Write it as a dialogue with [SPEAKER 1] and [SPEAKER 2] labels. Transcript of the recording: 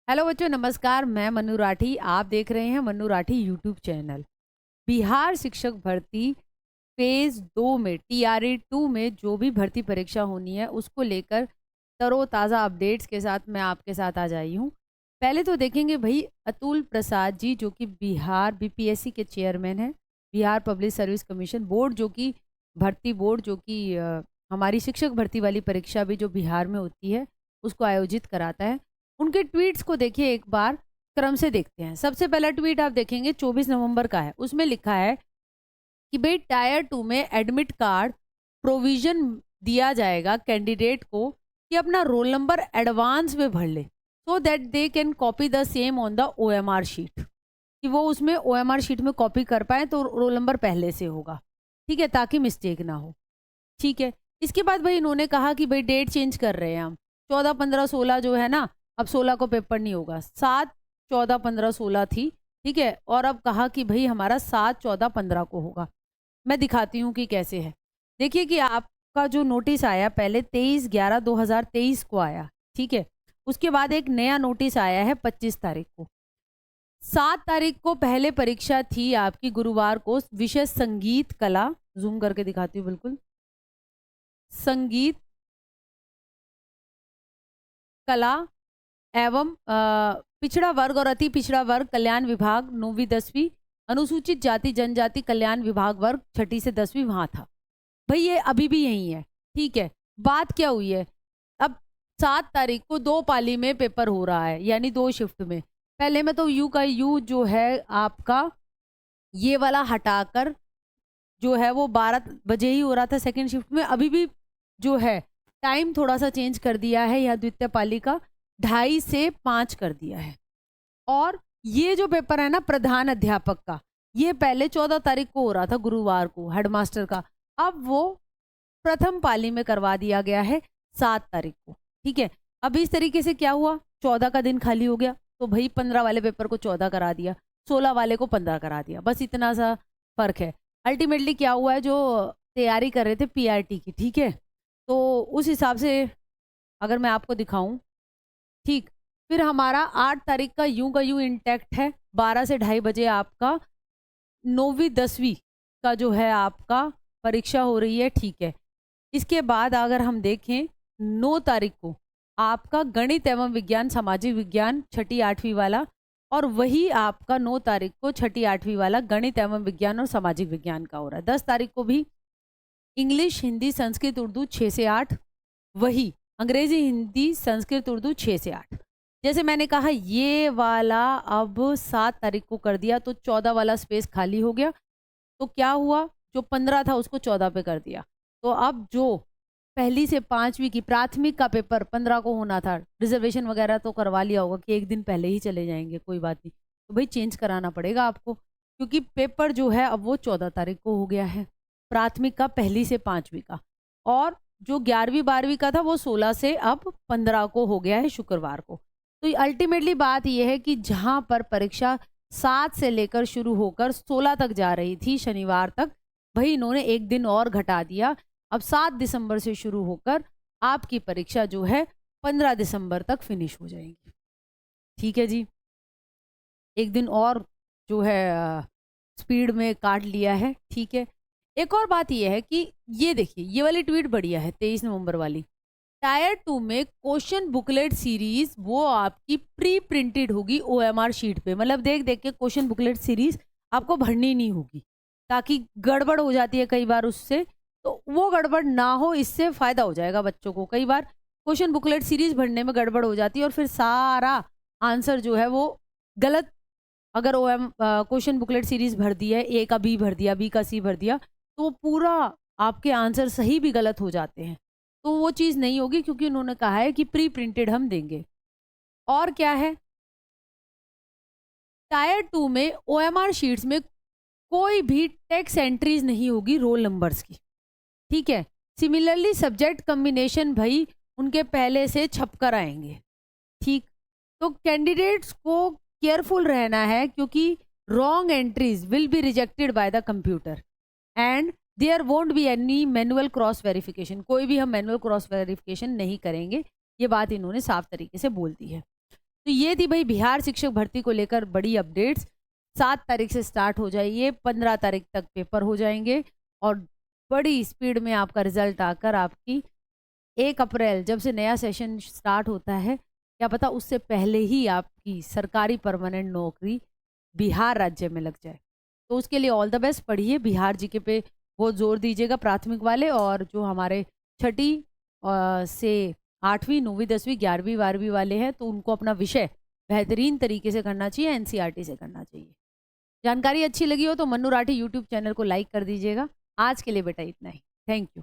[SPEAKER 1] Hello बच्चों, नमस्कार। मैं मनु राठी। आप देख रहे हैं मनु राठी यूट्यूब चैनल। बिहार शिक्षक भर्ती फेज 2 में TRE 2 में जो भी भर्ती परीक्षा होनी है उसको लेकर तरोताज़ा अपडेट्स के साथ मैं आपके साथ आ जाई हूँ। पहले तो देखेंगे भाई, अतुल प्रसाद जी जो कि बिहार BPSC के चेयरमैन हैं, Bihar public service commission board जो कि भर्ती बोर्ड जो कि हमारी शिक्षक भर्ती वाली परीक्षा भी जो बिहार में होती है उसको आयोजित कराता है। उनके ट्वीट्स को देखिए, एक बार क्रम से देखते हैं। सबसे पहला ट्वीट आप देखेंगे 24 नवंबर का है। उसमें लिखा है कि भाई टायर 2 में एडमिट कार्ड प्रोविजन दिया जाएगा कैंडिडेट को कि अपना रोल नंबर एडवांस में भर ले, so that they can copy the same on the OMR sheet, कि वो उसमें OMR शीट में कॉपी कर पाए तो रोल नंबर पहले से होगा, ठीक है, ताकि मिस्टेक ना हो। ठीक है। इसके बाद भाई इन्होंने कहा कि भाई डेट चेंज कर रहे हैं हम, 14, 15, 16 जो है ना, अब 16 को पेपर नहीं होगा, 7, 14, 15, 16 थी, ठीक है, और अब कहा कि भाई हमारा 7, 14, 15 को होगा। मैं दिखाती हूँ कि कैसे है। देखिए कि आपका जो नोटिस आया पहले 23/11/2023 को आया, ठीक है। उसके बाद एक नया नोटिस आया है 25 तारीख को। 7 तारीख को पहले परीक्षा थी आपकी गुरुवार को, विषय संगीत कला, जूम करके दिखाती हूँ बिल्कुल, संगीत कला एवं पिछड़ा वर्ग और अति पिछड़ा वर्ग कल्याण विभाग 9वीं 10वीं, अनुसूचित जाति जनजाति कल्याण विभाग वर्ग 6ठी से 10वीं वहां था। भाई ये अभी भी यही है, ठीक है। बात क्या हुई है, अब 7 तारीख को 2 पाली में पेपर हो रहा है, यानी 2 शिफ्ट में। पहले में तो यू का यू जो है आपका ये वाला हटाकर जो है वो 12 बजे ही हो रहा था सेकेंड शिफ्ट में। अभी भी जो है टाइम थोड़ा सा चेंज कर दिया है, यह द्वितीय पाली का 2:30 से 5 कर दिया है। और ये जो पेपर है ना प्रधान अध्यापक का, ये पहले 14 तारीख को हो रहा था गुरुवार को हेडमास्टर का, अब वो प्रथम पाली में करवा दिया गया है 7 तारीख को, ठीक है। अब इस तरीके से क्या हुआ, 14 का दिन खाली हो गया, तो भाई 15 वाले पेपर को 14 करा दिया, 16 वाले को 15 करा दिया, बस इतना सा फर्क है। अल्टीमेटली क्या हुआ है, जो तैयारी कर रहे थे PRT की, ठीक है, तो उस हिसाब से अगर मैं आपको दिखाऊं, ठीक, फिर हमारा 8 तारीख का यूं इंटैक्ट है, 12 से 2:30 बजे आपका 9वीं 10वीं का जो है आपका परीक्षा हो रही है, ठीक है। इसके बाद अगर हम देखें 9 तारीख को आपका गणित एवं विज्ञान सामाजिक विज्ञान 6ठी 8वीं वाला, और वही आपका 9 तारीख को 6ठी 8वीं वाला गणित एवं विज्ञान और सामाजिक विज्ञान का हो रहा है। 10 तारीख को भी इंग्लिश हिंदी संस्कृत उर्दू 6 से 8, वही अंग्रेजी हिंदी संस्कृत उर्दू 6 से 8। जैसे मैंने कहा ये वाला अब 7 तारीख को कर दिया तो 14 वाला स्पेस खाली हो गया, तो क्या हुआ, जो 15 था उसको 14 पे कर दिया। तो अब जो पहली से 5वीं की प्राथमिक का पेपर 15 को होना था, रिजर्वेशन वगैरह तो करवा लिया होगा कि एक दिन पहले ही चले जाएंगे, कोई बात नहीं, तो भाई चेंज कराना पड़ेगा आपको, क्योंकि पेपर जो है अब वो 14 तारीख को हो गया है, प्राथमिक का पहली से 5वीं का। और जो 11वीं 12वीं का था वो 16 से अब 15 को हो गया है शुक्रवार को। तो अल्टीमेटली बात यह है कि जहां पर परीक्षा 7 से लेकर शुरू होकर 16 तक जा रही थी शनिवार तक, भाई इन्होंने एक दिन और घटा दिया, अब 7 दिसंबर से शुरू होकर आपकी परीक्षा जो है 15 दिसंबर तक फिनिश हो जाएगी, ठीक है जी। एक दिन और जो है स्पीड में काट लिया है, ठीक है। एक और बात यह है कि ये देखिए ये वाली ट्वीट बढ़िया है 23 नवंबर वाली, टायर 2 में क्वेश्चन बुकलेट सीरीज वो आपकी प्री प्रिंटेड होगी OMR शीट पे, मतलब देख देख के क्वेश्चन बुकलेट सीरीज आपको भरनी नहीं होगी, ताकि गड़बड़ हो जाती है कई बार उससे, तो वो गड़बड़ ना हो, इससे फायदा हो जाएगा बच्चों को। कई बार क्वेश्चन बुकलेट सीरीज भरने में गड़बड़ हो जाती है और फिर सारा आंसर जो है वो गलत, अगर OM क्वेश्चन बुकलेट सीरीज भर दी है, A का B भर दिया, B का C भर दिया, तो वो पूरा आपके आंसर सही भी गलत हो जाते हैं, तो वो चीज़ नहीं होगी, क्योंकि उन्होंने कहा है कि प्री प्रिंटेड हम देंगे। और क्या है, टायर 2 में OMR शीट्स में कोई भी टेक्स्ट एंट्रीज नहीं होगी रोल नंबर्स की, ठीक है। सिमिलरली सब्जेक्ट कम्बिनेशन भाई उनके पहले से छप कर आएंगे, ठीक। तो कैंडिडेट्स को केयरफुल रहना है, क्योंकि wrong entries will be rejected by the computer and there won't be any manual cross verification, कोई भी हम मैनुअल क्रॉस वेरिफिकेशन नहीं करेंगे, ये बात इन्होंने साफ तरीके से बोल दी है। तो ये थी भाई बिहार शिक्षक भर्ती को लेकर बड़ी अपडेट्स। 7 तारीख से स्टार्ट हो जाइए, 15 तारीख तक पेपर हो जाएंगे और बड़ी स्पीड में आपका रिजल्ट आकर आपकी 1 अप्रैल जब से नया सेशन स्टार्ट होता है, क्या पता उससे पहले ही आपकी सरकारी परमानेंट नौकरी बिहार राज्य में लग जाए। तो उसके लिए ऑल द बेस्ट, पढ़िए, बिहार जीके पे बहुत जोर दीजिएगा प्राथमिक वाले, और जो हमारे छठी से 8वीं 9वीं 10वीं 11वीं 12वीं वाले हैं तो उनको अपना विषय बेहतरीन तरीके से करना चाहिए, एनसीईआरटी से करना चाहिए। जानकारी अच्छी लगी हो तो मन्नू राठी यूट्यूब चैनल को लाइक कर दीजिएगा। आज के लिए बेटा इतना ही। Thank you.